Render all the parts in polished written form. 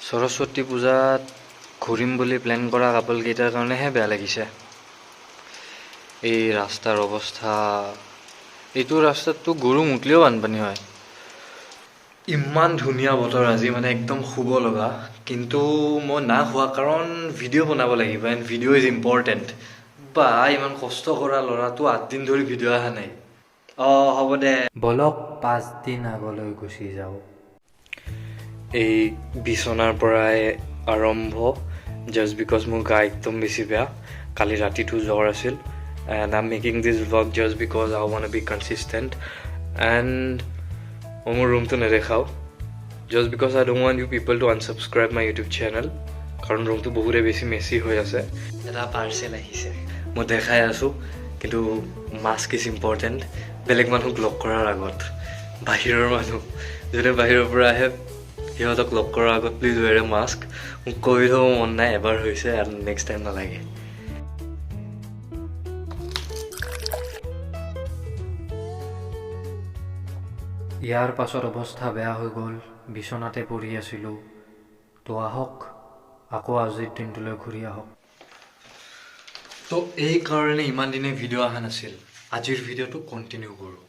সৰস্বতী পূজাত ঘূৰিম বুলি প্লেন কৰা কাপলকেইটাৰ কাৰণেহে বেয়া লাগিছে। এই ৰাস্তাৰ অৱস্থা, এইটো ৰাস্তাততো গৰু মুতলেও বানপানী হয়। ইমান ধুনীয়া বতৰ আজি, মানে একদম শুব লগা, কিন্তু মই না হোৱা কাৰণ ভিডিঅ' বনাব লাগিব, এণ্ড ভিডিঅ' ইজ ইম্পৰ্টেণ্ট। বা ইমান কষ্ট কৰা ল'ৰাটো 8 দিন ধৰি ভিডিঅ' অহা নাই। হ'ব দে, বলক 5 দিন আগলৈ গুচি যাওঁ। এই বিচনাৰ পৰাই আৰম্ভ, জাষ্ট বিকজ মোৰ গা একদম বেছি বেয়া। কালি ৰাতিটো জ্বৰ আছিল, and I am making this blog just because I want be consistent. And মই মোৰ ৰুমটো নেদেখাওঁ, just because I don't want you people to unsubscribe my YouTube channel, কাৰণ ৰুমটো বহুতে বেছি মেচি হৈ আছে। এটা পাৰ্চেল আহিছে, মই দেখাই আছোঁ, কিন্তু মাস্ক ইজ ইম্পৰ্টেণ্ট। বেলেগ মানুহক লগ কৰাৰ আগত, বাহিৰৰ মানুহ যোনে বাহিৰৰ পৰা আহে, সিহঁতক লগ কৰাৰ আগত প্লিজ ৱেৰ এ মাস্ক। মোক কৈ থ'ব মন নাই, এবাৰ হৈছে আৰু নেক্সট টাইম নালাগে। ইয়াৰ পাছত অৱস্থা বেয়া হৈ গ'ল, বিচনাতে পৰি আছিলোঁ। তো আহক, আকৌ আজিৰ দিনটোলৈ ঘূৰি আহক। তো এই কাৰণে ইমান দিনে ভিডিঅ' অহা নাছিল, আজিৰ ভিডিঅ'টো কণ্টিনিউ কৰোঁ।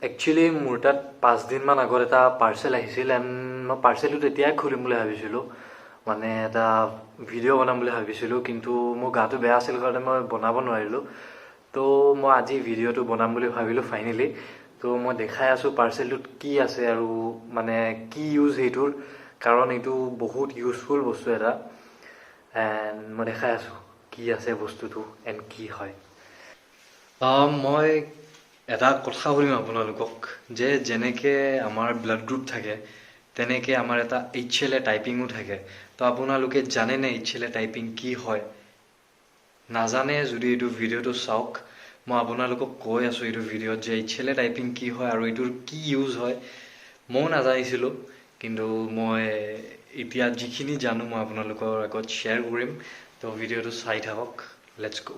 একচুৱেলি মোৰ তাত 5 দিনমান আগত এটা পাৰ্চেল আহিছিল, এণ্ড মই পাৰ্চেলটো তেতিয়াই খুলিম বুলি ভাবিছিলোঁ, মানে এটা ভিডিঅ' বনাম বুলি ভাবিছিলোঁ, কিন্তু মোৰ গাটো বেয়া আছিল কাৰণে মই বনাব নোৱাৰিলোঁ। তো মই আজি ভিডিঅ'টো বনাম বুলি ভাবিলোঁ ফাইনেলি। তো মই দেখাই আছোঁ পাৰ্চেলটোত কি আছে আৰু মানে কি ইউজ সেইটোৰ, কাৰণ এইটো বহুত ইউজফুল বস্তু এটা, এণ্ড মই দেখাই আছোঁ কি আছে বস্তুটো এণ্ড কি হয়। মই এটা কথা সুধিম আপোনালোকক, যে যেনেকৈ আমাৰ ব্লাড গ্ৰুপ থাকে, তেনেকৈ আমাৰ এটা HLA টাইপিঙো থাকে। তো আপোনালোকে জানেনে HLA টাইপিং কি হয়? নাজানে যদি এইটো ভিডিঅ'টো চাওক, মই আপোনালোকক কৈ আছোঁ এইটো ভিডিঅ'ত যে HLA টাইপিং কি হয় আৰু এইটোৰ কি ইউজ হয়। ময়ো নাজানিছিলোঁ, কিন্তু মই এতিয়া যিখিনি জানো মই আপোনালোকৰ আগত শ্বেয়াৰ কৰিম। তো ভিডিঅ'টো চাই থাকক, লেটছ গো।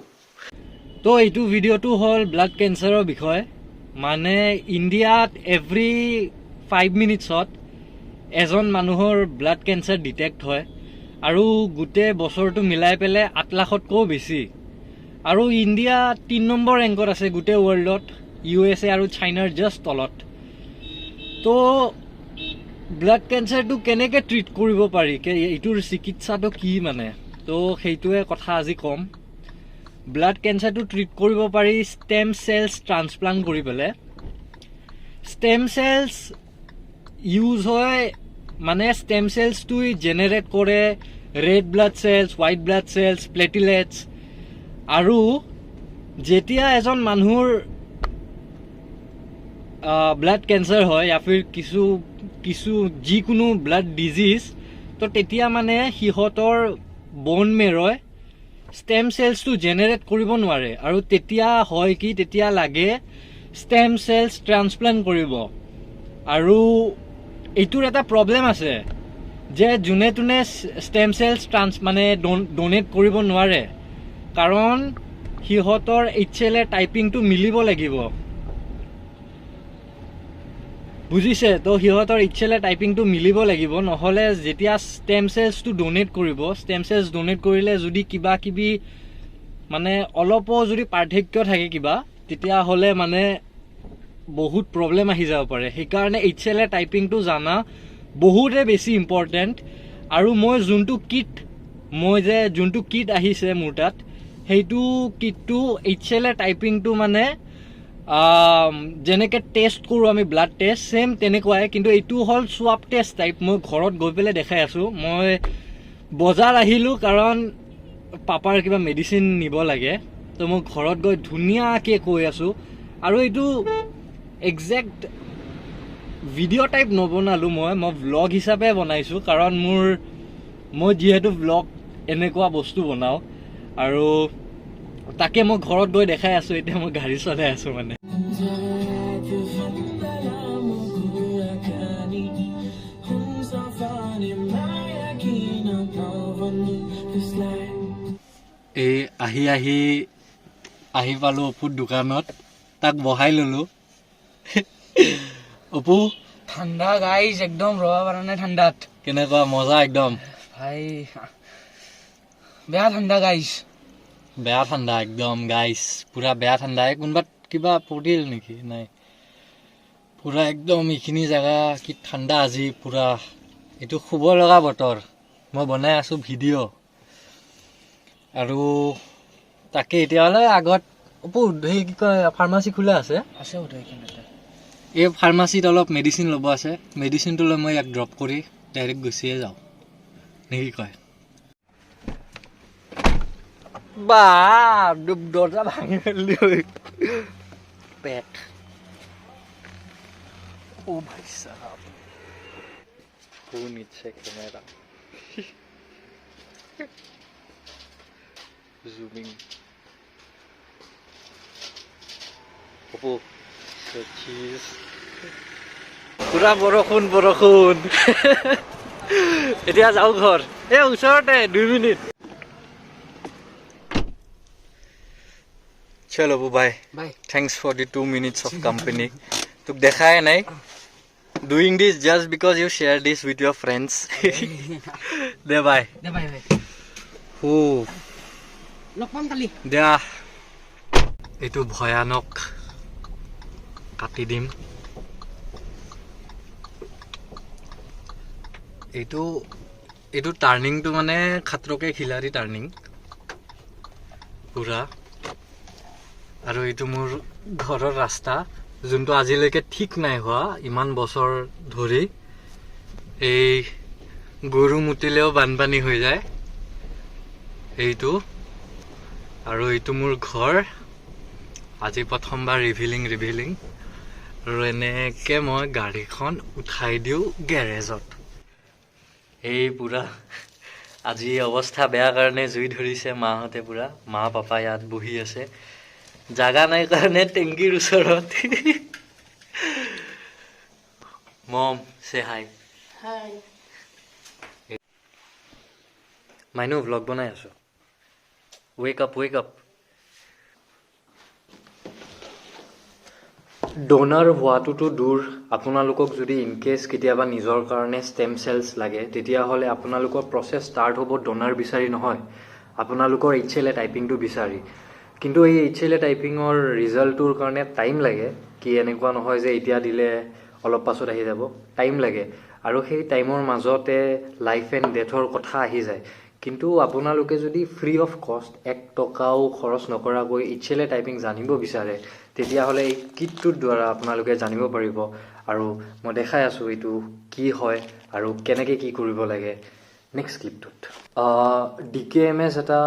তো এইটো ভিডিঅ'টো হ'ল ব্লাড কেঞ্চাৰৰ বিষয়ে। মানে ইণ্ডিয়াত এভৰি 5 মিনিটছত এজন মানুহৰ ব্লাড কেঞ্চাৰ ডিটেক্ট হয়, আৰু গোটেই বছৰটো মিলাই পেলাই 8 লাখতকৈও বেছি। আৰু ইণ্ডিয়া 3 নম্বৰ ৰেংকত আছে গোটেই ৱৰ্ল্ডত, USA আৰু চাইনাৰ জাষ্ট তলত। তো ব্লাড কেঞ্চাৰটো কেনেকৈ ট্ৰিট কৰিব পাৰি, এইটোৰ চিকিৎসাটো কি মানে, তো সেইটোৱে কথা আজি ক'ম। ব্লাড কেঞ্চাৰটো ট্ৰিট কৰিব পাৰি ষ্টেম চেলছ ট্ৰান্সপ্লাণ্ট কৰি পেলাই। ষ্টেম চেলছ ইউজ হয়, মানে ষ্টেম চেলছটোই জেনেৰেট কৰে red blood cells, white blood cells, platelets. আৰু যেতিয়া এজন মানুহৰ ব্লাড কেঞ্চাৰ হয়, या फिर কিছু যিকোনো ব্লাড ডিজিজ, তো তেতিয়া মানে সিহঁতৰ বন মেৰই ষ্টেম চেলছটো জেনেৰেট কৰিব নোৱাৰে, আৰু তেতিয়া হয় কি, তেতিয়া লাগে ষ্টেম চেলছ ট্ৰান্সপ্লাণ্ট কৰিব। আৰু এইটোৰ এটা প্ৰব্লেম আছে, যে যোনে তোনে ষ্টেম চেলছ মানে ডনেট কৰিব নোৱাৰে, কাৰণ সিহঁতৰ HLA টাইপিংটো মিলিব লাগিব, বুজিছে? তো সিহঁতৰ HLA টাইপিংটো মিলিব লাগিব, নহ'লে যেতিয়া ষ্টেম চেলছটো ডনেট কৰিব, ষ্টেম চেলছ ডনেট কৰিলে যদি কিবা কিবি মানে অলপো যদি পাৰ্থক্য থাকে কিবা, তেতিয়াহ'লে মানে বহুত প্ৰব্লেম আহি যাব পাৰে। সেইকাৰণে HLA টাইপিংটো জানা বহুতে বেছি ইম্পৰ্টেণ্ট। আৰু মই যোনটো কিট আহিছে মোৰ তাত, সেইটো কিটটো HLA টাইপিংটো মানে যেনেকৈ টেষ্ট কৰোঁ আমি ব্লাড টেষ্ট, ছেম তেনেকুৱাই, কিন্তু এইটো হ'ল সোৱাব টেষ্ট টাইপ। মই ঘৰত গৈ পেলাই দেখাই আছোঁ। মই বজাৰ আহিলোঁ কাৰণ পাপাৰ কিবা মেডিচিন নিব লাগে, তো মই ঘৰত গৈ ধুনীয়াকৈ কৈ আছোঁ। আৰু এইটো একজেক্ট ভিডিঅ' টাইপ নবনালোঁ, মই ভ্লগ হিচাপে বনাইছোঁ, কাৰণ মই যিহেতু ভ্লগ এনেকুৱা বস্তু বনাওঁ, আৰু তাকে মই ঘৰত গৈ দেখাই আছোঁ। এতিয়া মই গাড়ী চলাই আছোঁ মানে। এই আহি পালোঁ ঔষধ দোকানত, তাক বহাই ল'লোঁ। অপু ঠাণ্ডা গাইজ একদম ৰবা পৰা নাই ঠাণ্ডাত কেনেকুৱা মজা একদম ভাই বেয়া ঠাণ্ডা গাইজ বেয়া ঠাণ্ডা একদম গাইছ পুৰা বেয়া ঠাণ্ডা কোনোবাত কিবা পৰিল নেকি নাই পুৰা একদম এইখিনি জেগা কি ঠাণ্ডা আজি পুৰা এইটো শুব লগা বতৰ মই বনাই আছোঁ ভিডিঅ' আৰু তাকে এতিয়াহ'লে আগত অপু সেই কি কয় ফাৰ্মাচী খোলা আছে আছে বোধ এইখিনিতে এই ফাৰ্মাচীত অলপ মেডিচিন ল'ব আছে মেডিচিনটো লৈ মই ইয়াক ড্ৰপ কৰি ডাইৰেক্ট গুচিয়ে যাওঁ নেকি কয় বা দৰ্জা ভাঙি মেলি পেট ও ভাই সাহেব who needs a camera zooming Opo so cheese পুৰা বৰষুণ এতিয়া যাওঁ ঘৰ এই ওচৰতে 2 মিনিট চলো bye bye thanks for the 2 minutes of company তোক দেখাই নাই doing this just because you share this with your friends de bye ভাই হু লগ পাম কালি দিয়া এইটো ভয়ানক কাটি দিম এইটো টাৰ্ণিংটো মানে খাতৰকে খিলাৰি টাৰ্ণিং পুৰা আৰু এইটো মোৰ ঘৰৰ ৰাস্তা যোনটো আজিলৈকে ঠিক নাই হোৱা ইমান বছৰ ধৰি এই গৰু মুতিলেও বানপানী হৈ যায় এইটো আৰু এইটো মোৰ ঘৰ আজি প্ৰথমবাৰ ৰিভিলিং আৰু এনেকৈ মই গাড়ীখন উঠাই দিওঁ গেৰেজত এই পুৰা আজি অৱস্থা বেয়া কাৰণে জুই ধৰিছে মাহঁতে পুৰা মা পাপা ইয়াত বহি আছে জাগা নাই কাৰণে টেংকিৰ ওচৰত মম সে হাই মাইনু ভ্লগ বনাই আছো ৱেক আপ ডোনাৰ হোৱাটোতো দূৰ আপোনালোকক যদি ইনকেছ কেতিয়াবা নিজৰ কাৰণে ষ্টেম চেলছ লাগে তেতিয়াহ'লে আপোনালোকৰ প্ৰচেছ ষ্টাৰ্ট হ'ব ডোনাৰ বিচাৰি নহয় আপোনালোকৰ HLA টাইপিংটো বিচাৰি কিন্তু এই HLA টাইপিঙৰ ৰিজাল্টটোৰ কাৰণে টাইম লাগে কি এনেকুৱা নহয় যে এতিয়া দিলে অলপ পাছত আহি যাব টাইম লাগে আৰু সেই টাইমৰ মাজতে লাইফ এণ্ড ডেথৰ কথা আহি যায় কিন্তু আপোনালোকে যদি ফ্ৰী অফ কষ্ট 1 টকাও খৰচ নকৰাকৈ HLA টাইপিং জানিব বিচাৰে তেতিয়াহ'লে এই কিটটোৰ দ্বাৰা আপোনালোকে জানিব পাৰিব আৰু মই দেখাই আছোঁ এইটো কি হয় আৰু কেনেকৈ কি কৰিব লাগে নেক্সট ক্লিপটোত DKMS এটা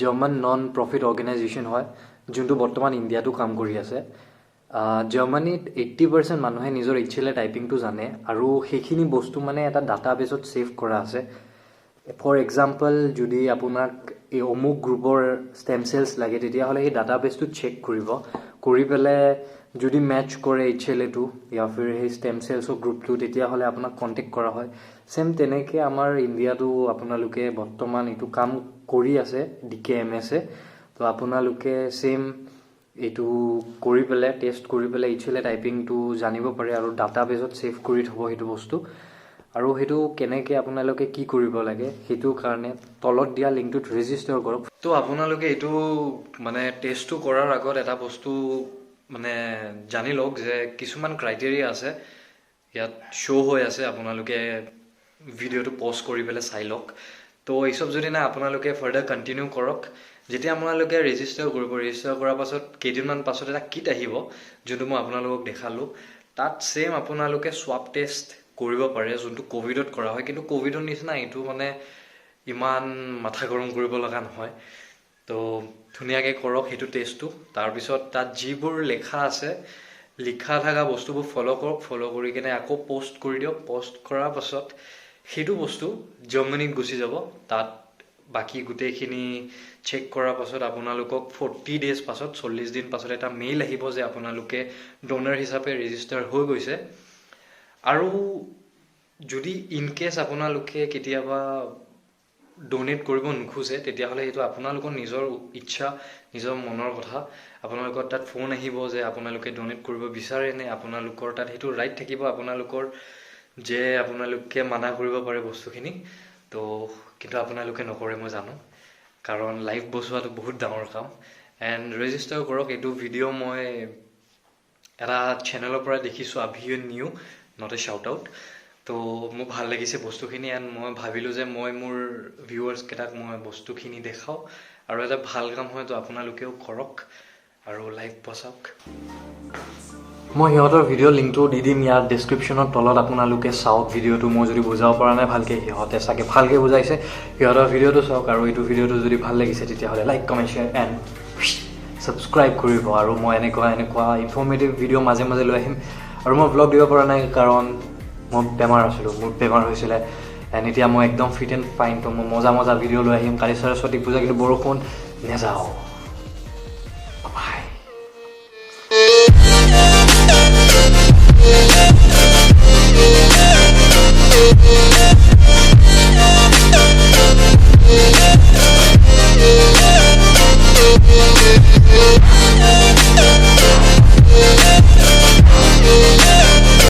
জাৰ্মান নন প্ৰফিট অৰ্গেনাইজেশ্যন হয় যোনটো বৰ্তমান ইণ্ডিয়াতো কাম কৰি আছে জাৰ্মানীত 80% মানুহে নিজৰ HLA টাইপিংটো জানে আৰু সেইখিনি বস্তু মানে এটা ডাটাবেছত ছেভ কৰা আছে ফৰ এক্সাম্পল যদি আপোনাক এই অমুক গ্ৰুপৰ ষ্টেম চেলছ লাগে তেতিয়াহ'লে সেই ডাটাবেছটো চেক কৰি পেলাই যদি মেচ কৰে HLAটো ইয়া ফিৰ সেই ষ্টেম চেলছৰ গ্ৰুপটো তেতিয়াহ'লে আপোনাক কণ্টেক্ট কৰা হয় চেম তেনেকৈ আমাৰ ইণ্ডিয়াতো আপোনালোকে বৰ্তমান এইটো কাম কৰি আছে DKMSে তো আপোনালোকে চেম এইটো কৰি পেলাই টেষ্ট কৰি পেলাই HLA টাইপিংটো জানিব পাৰে আৰু ডাটাবেছত ছেভ কৰি থ'ব সেইটো বস্তু আৰু সেইটো কেনেকৈ আপোনালোকে কি কৰিব লাগে সেইটো কাৰণে তলত দিয়া লিংকটোত ৰেজিষ্টাৰ কৰক তো আপোনালোকে এইটো মানে টেষ্টটো কৰাৰ আগত এটা বস্তু মানে জানি লওক যে কিছুমান ক্ৰাইটেৰিয়া আছে ইয়াত শ্ব' হৈ আছে আপোনালোকে ভিডিঅ'টো পজ কৰি পেলাই চাই লওক তো এইসব যদি না আপোনালোকে ফাৰ্ডাৰ কণ্টিনিউ কৰক যেতিয়া আপোনালোকে ৰেজিষ্টাৰ কৰাৰ পাছত কেইদিনমান পাছত এটা কিট আহিব যোনটো মই আপোনালোকক দেখালোঁ তাত ছেম আপোনালোকে স্ৱাব টেষ্ট কৰিব পাৰে যোনটো কোভিডত কৰা হয় কিন্তু কোভিডৰ নিচিনা এইটো মানে ইমান মাথা গৰম কৰিব লগা নহয় তো ধুনীয়াকৈ কৰক সেইটো টেষ্টটো তাৰপিছত তাত যিবোৰ লিখা থকা বস্তুবোৰ ফ'ল' কৰি কিনে আকৌ পষ্ট কৰি দিয়ক পষ্ট কৰাৰ পাছত সেইটো বস্তু জাৰ্মানীত গুচি যাব তাত বাকী গোটেইখিনি চেক কৰাৰ পাছত আপোনালোকক 40 ডেজ পাছত 40 দিন পাছত এটা মেইল আহিব যে আপোনালোকে ডোনাৰ হিচাপে ৰেজিষ্টাৰ হৈ গৈছে আৰু যদি ইনকেছ আপোনালোকে কেতিয়াবা ডোনেট কৰিব নোখোজে তেতিয়াহ'লে সেইটো আপোনালোকৰ নিজৰ ইচ্ছা নিজৰ মনৰ কথা আপোনালোকৰ তাত ফোন আহিব যে আপোনালোকে ডোনেট কৰিব বিচাৰে নে আপোনালোকৰ তাত সেইটো ৰাইট থাকিব আপোনালোকৰ যে আপোনালোকে মানা কৰিব পাৰে বস্তুখিনি তো কিন্তু আপোনালোকে নকৰে মই জানো কাৰণ লাইফ বচোৱাটো বহুত ডাঙৰ কাম এণ্ড ৰেজিষ্টাৰ কৰক এইটো ভিডিঅ' মই এটা চেনেলৰ পৰা দেখিছোঁ আভিও new not a shout out তো মোক ভাল লাগিছে বস্তুখিনি এণ্ড মই ভাবিলোঁ যে মই মোৰ ভিউৱাৰ্ছকেইটাক মই বস্তুখিনি দেখাওঁ আৰু এটা ভাল কাম হয়তো আপোনালোকেও কৰক আৰু লাইফ বচাওক মই সিহঁতৰ ভিডিঅ' লিংকটো দি দিম ইয়াৰ ডেছক্ৰিপশ্যনৰ তলত আপোনালোকে চাওক ভিডিঅ'টো মই যদি বুজাব পৰা নাই ভালকৈ সিহঁতে চাগে ভালকৈ বুজাইছে সিহঁতৰ ভিডিঅ'টো চাওক আৰু এইটো ভিডিঅ'টো যদি ভাল লাগিছে তেতিয়াহ'লে like comment share and subscribe কৰিব আৰু মই এনেকুৱা ইনফৰ্মেটিভ ভিডিঅ' মাজে মাজে লৈ আহিম আৰু মই ভ্লগ দিব পৰা নাই কাৰণ মই বেমাৰ আছিলোঁ মোৰ বেমাৰ হৈছিলে এণ্ড এতিয়া মই একদম ফিট এণ্ড ফাইন তো মই মজা ভিডিঅ' লৈ আহিম কালি সৰস্বতী পূজা কিন্তু বৰষুণ নেযাওঁ